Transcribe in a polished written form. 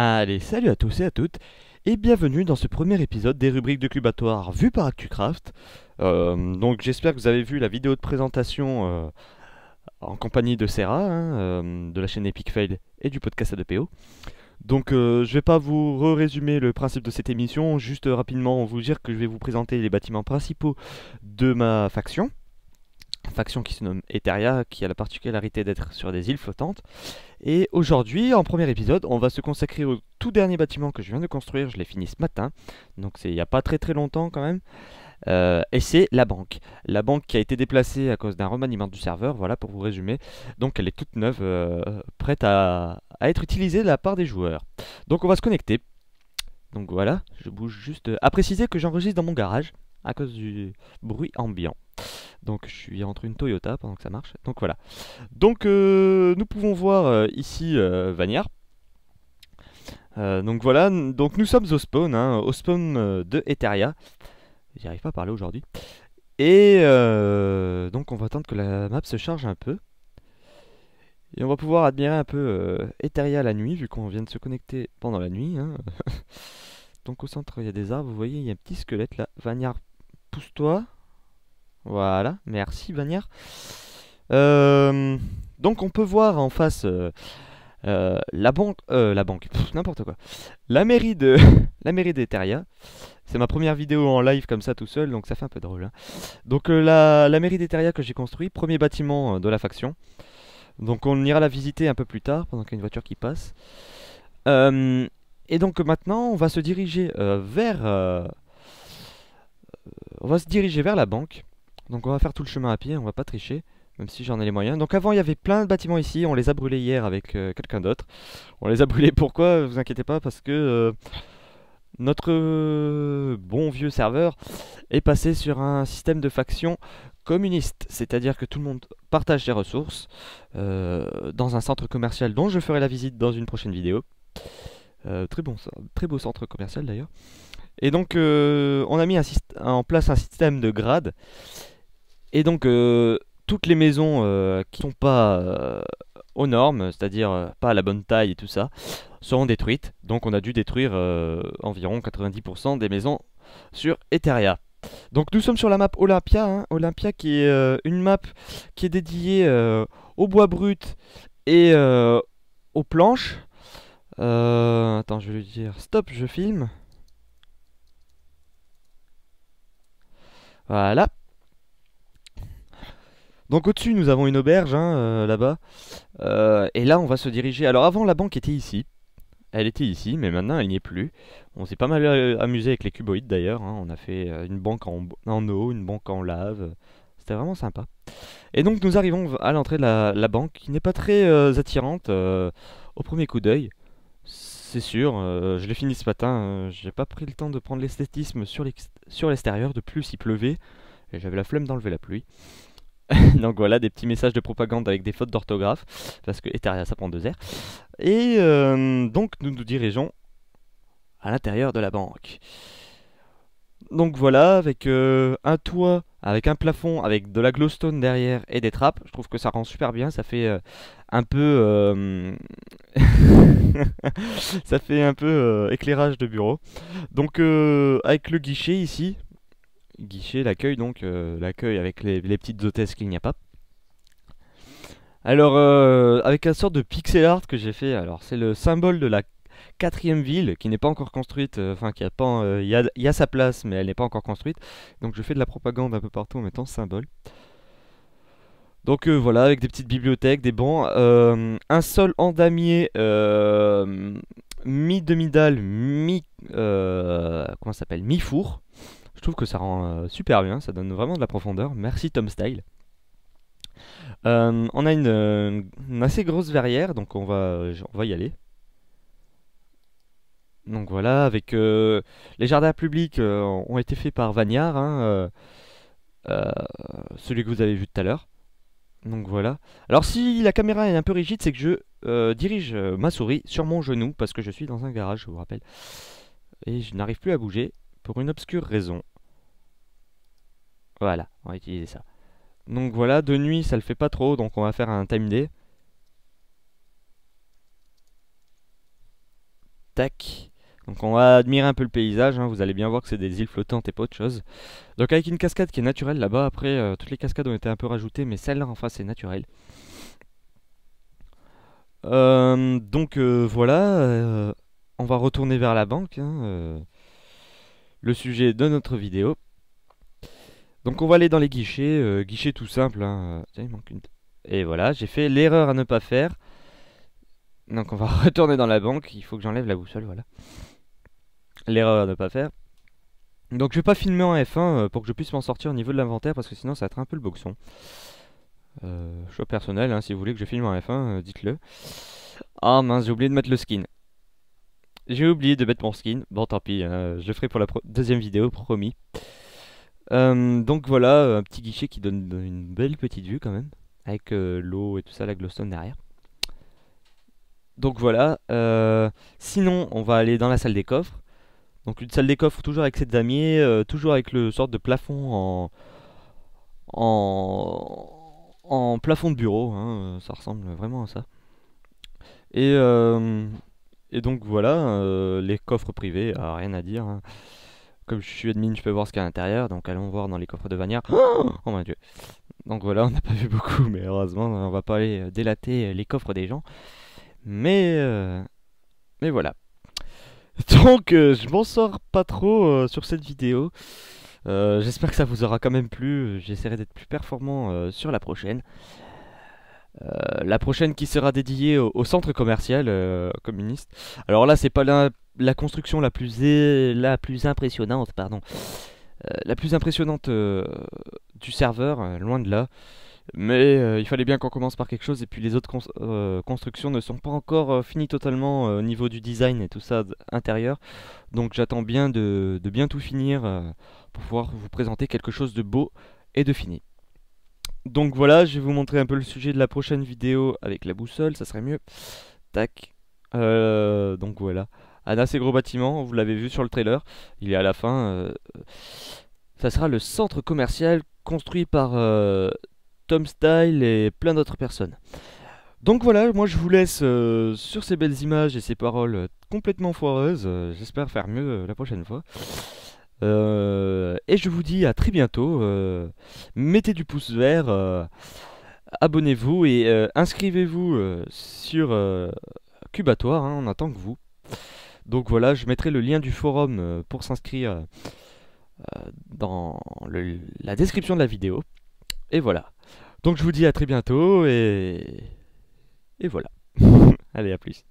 Allez, salut à tous et à toutes, et bienvenue dans ce premier épisode des rubriques de Cubatoire vues par ActuCraft. Donc j'espère que vous avez vu la vidéo de présentation en compagnie de Serra, de la chaîne Epic Fail et du podcast A2PO. Donc je vais pas vous résumer le principe de cette émission, juste rapidement vous dire que je vais vous présenter les bâtiments principaux de ma faction. Faction qui se nomme Eteria, qui a la particularité d'être sur des îles flottantes. Et aujourd'hui, en premier épisode, on va se consacrer au tout dernier bâtiment que je viens de construire. Je l'ai fini ce matin, donc c'est il n'y a pas très longtemps quand même. Et c'est la banque. La banque qui a été déplacée à cause d'un remaniement du serveur, voilà pour vous résumer. Donc elle est toute neuve, prête à être utilisée de la part des joueurs. Donc on va se connecter. Donc voilà, je bouge juste. À préciser que j'enregistre dans mon garage à cause du bruit ambiant. Donc je suis entre une Toyota pendant que ça marche. Donc voilà. Donc nous pouvons voir ici Vaniar. Donc voilà, donc nous sommes au spawn de Eteria. J'arrive pas à parler aujourd'hui. Et donc on va attendre que la map se charge un peu. Et on va pouvoir admirer un peu Eteria la nuit, vu qu'on vient de se connecter pendant la nuit. Donc au centre il y a des arbres, vous voyez il y a un petit squelette là. Vaniar, pousse-toi. Voilà, merci Vaniar. Donc on peut voir en face la banque, n'importe quoi. La mairie de la mairie d'Eteria. C'est ma première vidéo en live comme ça tout seul, donc ça fait un peu drôle. Donc la mairie d'Eteria que j'ai construit, premier bâtiment de la faction. Donc on ira la visiter un peu plus tard pendant qu'il y a une voiture qui passe. Et donc maintenant on va se diriger vers la banque. Donc on va faire tout le chemin à pied, on va pas tricher, même si j'en ai les moyens. Donc avant il y avait plein de bâtiments ici, on les a brûlés hier avec quelqu'un d'autre. On les a brûlés pourquoi? Vous inquiétez pas, parce que notre bon vieux serveur est passé sur un système de faction communiste. C'est-à-dire que tout le monde partage ses ressources dans un centre commercial dont je ferai la visite dans une prochaine vidéo. Très beau centre commercial d'ailleurs. Et donc on a mis en place un système de grades. Et donc, toutes les maisons qui sont pas aux normes, c'est-à-dire pas à la bonne taille et tout ça, seront détruites. Donc, on a dû détruire environ 90% des maisons sur Eteria. Donc, nous sommes sur la map Olympia, Olympia qui est une map qui est dédiée au bois brut et aux planches. Attends, je vais lui dire stop, je filme. Voilà. Donc au-dessus, nous avons une auberge, là-bas. Et là, on va se diriger. Alors avant, la banque était ici. Elle était ici, mais maintenant, elle n'y est plus. On s'est pas mal amusé avec les cuboïdes d'ailleurs. On a fait une banque en eau, une banque en lave. C'était vraiment sympa. Et donc, nous arrivons à l'entrée de la banque, qui n'est pas très attirante au premier coup d'œil. C'est sûr, je l'ai fini ce matin. J'ai pas pris le temps de prendre l'esthétisme sur l'extérieur. De plus, il pleuvait. Et j'avais la flemme d'enlever la pluie. Donc voilà, des petits messages de propagande avec des fautes d'orthographe, parce que Eteria ça prend 2 R. Et donc nous nous dirigeons à l'intérieur de la banque. Donc voilà, avec un toit, avec un plafond, avec de la glowstone derrière et des trappes. Je trouve que ça rend super bien, ça fait un peu... ça fait un peu éclairage de bureau. Donc avec le guichet ici, guichet, l'accueil donc, l'accueil avec les petites hôtesses qu'il n'y a pas. Alors, avec un sorte de pixel art que j'ai fait, alors c'est le symbole de la quatrième ville qui n'est pas encore construite, enfin qui a pas, il y a sa place mais elle n'est pas encore construite. Donc je fais de la propagande un peu partout en mettant ce symbole. Donc voilà, avec des petites bibliothèques, des bancs, un sol en damier mi-demi-dalle, comment ça s'appelle, mi-four. Je trouve que ça rend super bien, ça donne vraiment de la profondeur. Merci Tom Style. On a une assez grosse verrière, donc on va y aller. Donc voilà, avec les jardins publics ont été faits par Vaniar, euh, celui que vous avez vu tout à l'heure. Donc voilà. Alors si la caméra est un peu rigide, c'est que je dirige ma souris sur mon genou parce que je suis dans un garage, je vous rappelle. Et je n'arrive plus à bouger pour une obscure raison. Voilà, on va utiliser ça. Donc voilà, de nuit ça le fait pas trop, donc on va faire un time day. Tac. Donc on va admirer un peu le paysage, hein. Vous allez bien voir que c'est des îles flottantes et pas autre chose. Donc avec une cascade qui est naturelle là-bas. Après, toutes les cascades ont été un peu rajoutées, mais celle-là en face est naturelle. Voilà, on va retourner vers la banque, hein, le sujet de notre vidéo. Donc on va aller dans les guichets, guichet tout simple, hein. Tiens, il manque une... Et voilà, j'ai fait l'erreur à ne pas faire. Donc on va retourner dans la banque, il faut que j'enlève la boussole, voilà. L'erreur à ne pas faire. Donc je vais pas filmer en F1 pour que je puisse m'en sortir au niveau de l'inventaire, parce que sinon ça va être un peu le boxon. Choix personnel, hein, si vous voulez que je filme en F1, dites-le. Ah mince, j'ai oublié de mettre le skin. J'ai oublié de mettre mon skin. Bon, tant pis, hein, je le ferai pour la deuxième vidéo, promis. Donc voilà, un petit guichet qui donne une belle petite vue quand même. Avec l'eau et tout ça, la glowstone derrière. Donc voilà. Sinon, on va aller dans la salle des coffres. Donc une salle des coffres toujours avec cette damier, toujours avec le sorte de plafond en plafond de bureau, hein, ça ressemble vraiment à ça. Et, et donc voilà, les coffres privés, rien à dire, hein. Comme je suis admin, je peux voir ce qu'il y a à l'intérieur, donc allons voir dans les coffres de Vagnard. Oh mon dieu. Donc voilà, on n'a pas vu beaucoup, mais heureusement, on va pas aller délater les coffres des gens. Mais voilà. Donc je m'en sors pas trop sur cette vidéo. J'espère que ça vous aura quand même plu. J'essaierai d'être plus performant sur la prochaine. La prochaine qui sera dédiée au centre commercial communiste. Alors là, c'est pas la construction la plus impressionnante, pardon. La plus impressionnante du serveur, loin de là. Mais il fallait bien qu'on commence par quelque chose. Et puis les autres constructions ne sont pas encore finies totalement au niveau du design et tout ça intérieur. Donc j'attends bien de bien tout finir pour pouvoir vous présenter quelque chose de beau et de fini. Donc voilà, je vais vous montrer un peu le sujet de la prochaine vidéo avec la boussole, ça serait mieux. Tac. Donc voilà. Un assez gros bâtiment, vous l'avez vu sur le trailer. Il est à la fin. Ça sera le centre commercial construit par Tom Style et plein d'autres personnes. Donc voilà, moi je vous laisse sur ces belles images et ces paroles complètement foireuses. J'espère faire mieux la prochaine fois. Et je vous dis à très bientôt. Mettez du pouce vert, abonnez-vous et inscrivez-vous sur Cubatoire, hein, on attend que vous. Donc voilà, je mettrai le lien du forum pour s'inscrire dans la description de la vidéo. Et voilà. Donc je vous dis à très bientôt et voilà. Allez, à plus.